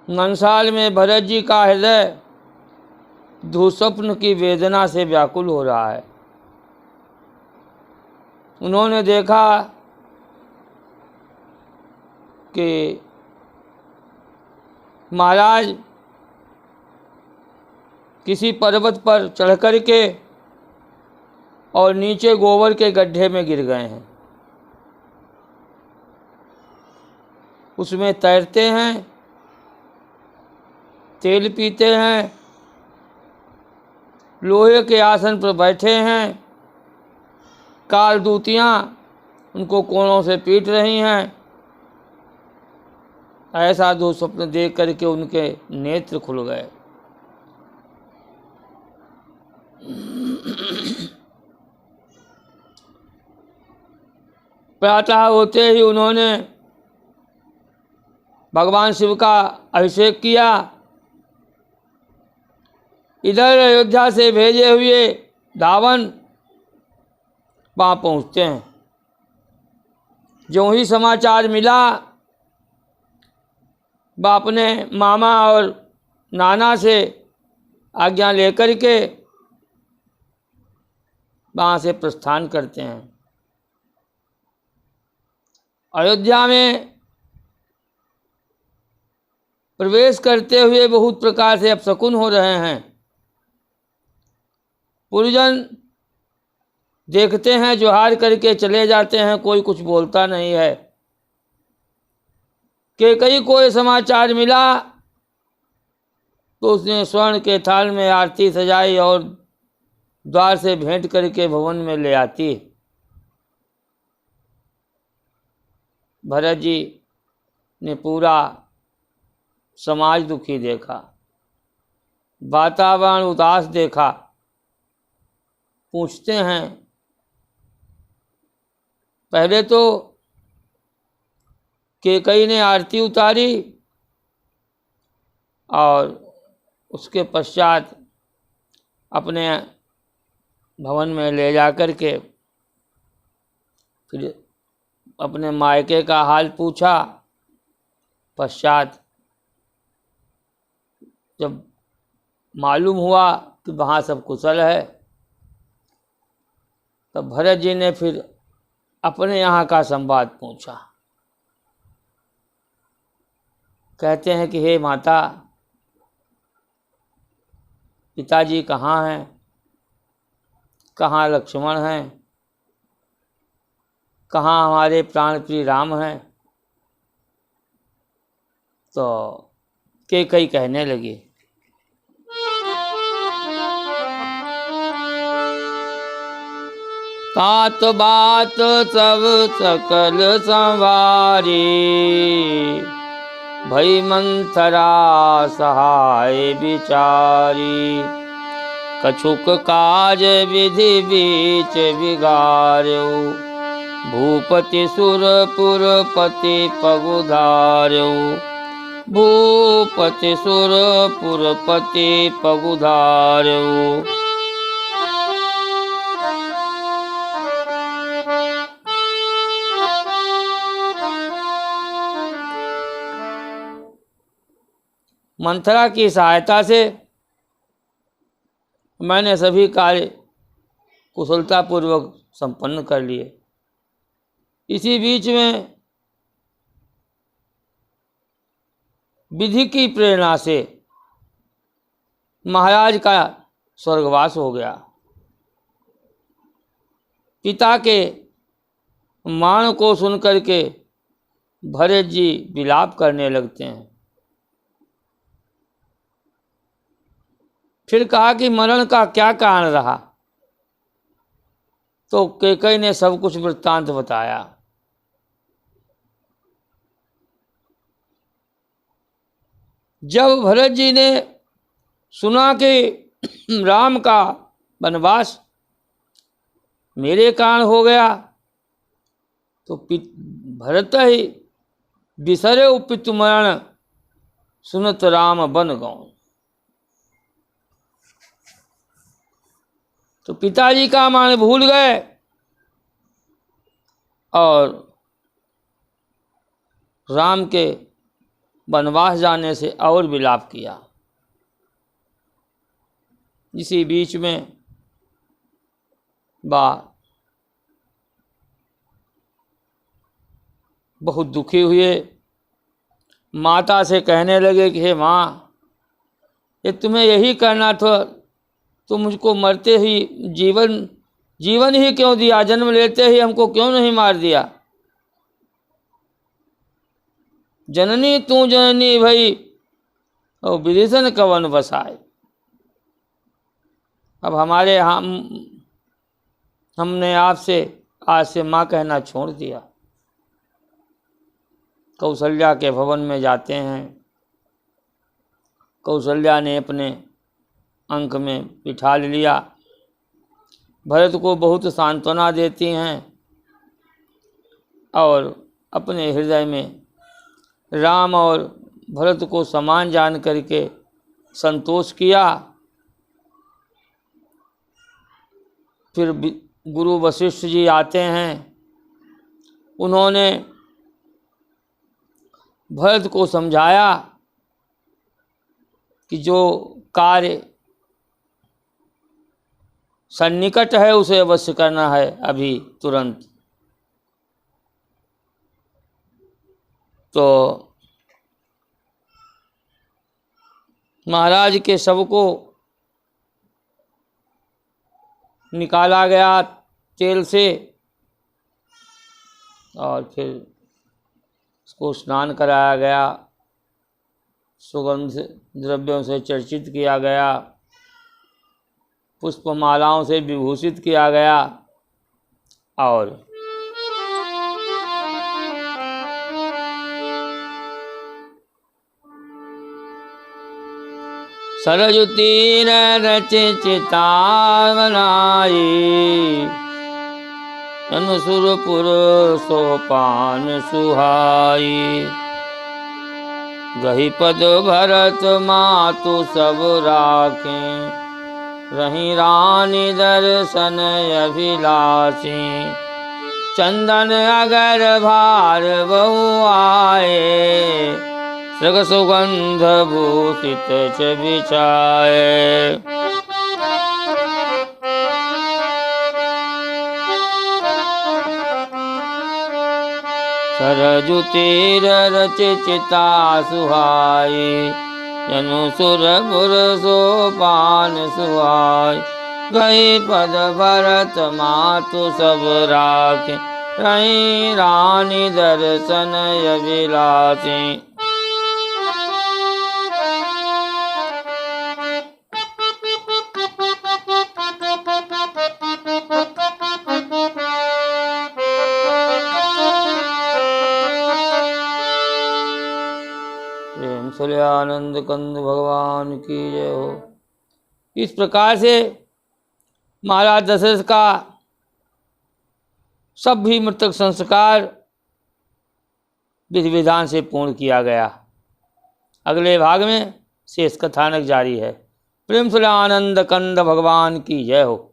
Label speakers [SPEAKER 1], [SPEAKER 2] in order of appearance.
[SPEAKER 1] नंसाल में भरत जी का हृदय दुःस्वप्न की वेदना से व्याकुल हो रहा है। उन्होंने देखा कि महाराज किसी पर्वत पर चढ़ कर के और नीचे गोबर के गड्ढे में गिर गए हैं। उसमें तैरते हैं, तेल पीते हैं, लोहे के आसन पर बैठे हैं, कालदूतियाँ उनको कोनों से पीट रही हैं। ऐसा दुःस्वप्न देख करके उनके नेत्र खुल गए। प्रातः होते ही उन्होंने भगवान शिव का अभिषेक किया। इधर अयोध्या से भेजे हुए धावन वहाँ पहुँचते हैं। जो ही समाचार मिला, वह अपने मामा और नाना से आज्ञा लेकर के वहाँ से प्रस्थान करते हैं। अयोध्या में प्रवेश करते हुए बहुत प्रकार से अपशकुन हो रहे हैं। पुरजन देखते हैं, जोहार करके चले जाते हैं, कोई कुछ बोलता नहीं है। कैकेयी को ये समाचार मिला तो उसने स्वर्ण के थाल में आरती सजाई और द्वार से भेंट करके भवन में ले आती। भरत जी ने पूरा समाज दुखी देखा, वातावरण उदास देखा। पूछते हैं, पहले तो कैकेयी ने आरती उतारी और उसके पश्चात अपने भवन में ले जाकर के फिर अपने मायके का हाल पूछा। पश्चात जब मालूम हुआ कि वहाँ सब कुशल है, तब भरत जी ने फिर अपने यहाँ का संवाद पूछा। कहते हैं कि हे माता, पिताजी कहाँ हैं, कहाँ लक्ष्मण हैं, कहाँ हमारे प्राण प्रिय राम हैं। तो कैकेयी कहने लगी, तात बात सब सकल संवारी, भई मंथरा सहाय विचारी, कछुक काज विधि बीच बिगार्यो, भूपति सुरपुरपति पगुधार्यो, भूपति सुरपुरपति पगुधार्यो। मंथरा की सहायता से मैंने सभी कार्य कुशलतापूर्वक संपन्न कर लिए। इसी बीच में विधि की प्रेरणा से महाराज का स्वर्गवास हो गया। पिता के मान को सुनकर के भरत जी विलाप करने लगते हैं। फिर कहा कि मरण का क्या कारण रहा, तो कैकेयी ने सब कुछ वृत्तांत बताया। जब भरत जी ने सुना कि राम का वनवास मेरे कारण हो गया, तो भरत ही बिसरे पितु मरण, सुनत राम बन गौ। तो पिताजी का मान भूल गए और राम के वनवास जाने से और विलाप किया। इसी बीच में बहुत दुखी हुए, माता से कहने लगे कि हे माँ, ये तुम्हें यही करना था, तुम मुझको मरते ही जीवन ही क्यों दिया, जन्म लेते ही हमको क्यों नहीं मार दिया। जननी तू जननी भई और विभीषण कवन बसाए। अब हमने आपसे आज से माँ कहना छोड़ दिया। कौशल्या के भवन में जाते हैं। कौशल्या ने अपने अंक में बिठा लिया। भरत को बहुत सांत्वना देती हैं और अपने हृदय में राम और भरत को समान जान करके संतोष किया। फिर गुरु वशिष्ठ जी आते हैं। उन्होंने भरत को समझाया कि जो कार्य सन्निकट है उसे अवश्य करना है, अभी तुरंत। तो महाराज के शव को निकाला गया तेल से और फिर उसको स्नान कराया गया, सुगंध द्रव्यों से चर्चित किया गया, पुष्पमालाओं से विभूषित किया गया और सरजु तीर रचे चिता बनाई, अनुसुरपुर सोपान सुहाई। गही पद भरत मातु सब राखें, रही रानी दर्शन अभिलाषी। चंदन अगर भार बहु आए, सृग सुगंध भूषित च बिछाए। सरजु तीर रचे चिता सुहाई, जनु सुरपुर सोपान सुहाई। गई पद भरत मातु सब राखें, रही रानी दर्शन अभिलाषी। आनंद कंद भगवान की जय हो। इस प्रकार से महाराज दशरथ का सब भी मृतक संस्कार विधि विधान से पूर्ण किया गया। अगले भाग में शेष कथानक जारी है। प्रेम से आनंद कंद भगवान की जय हो।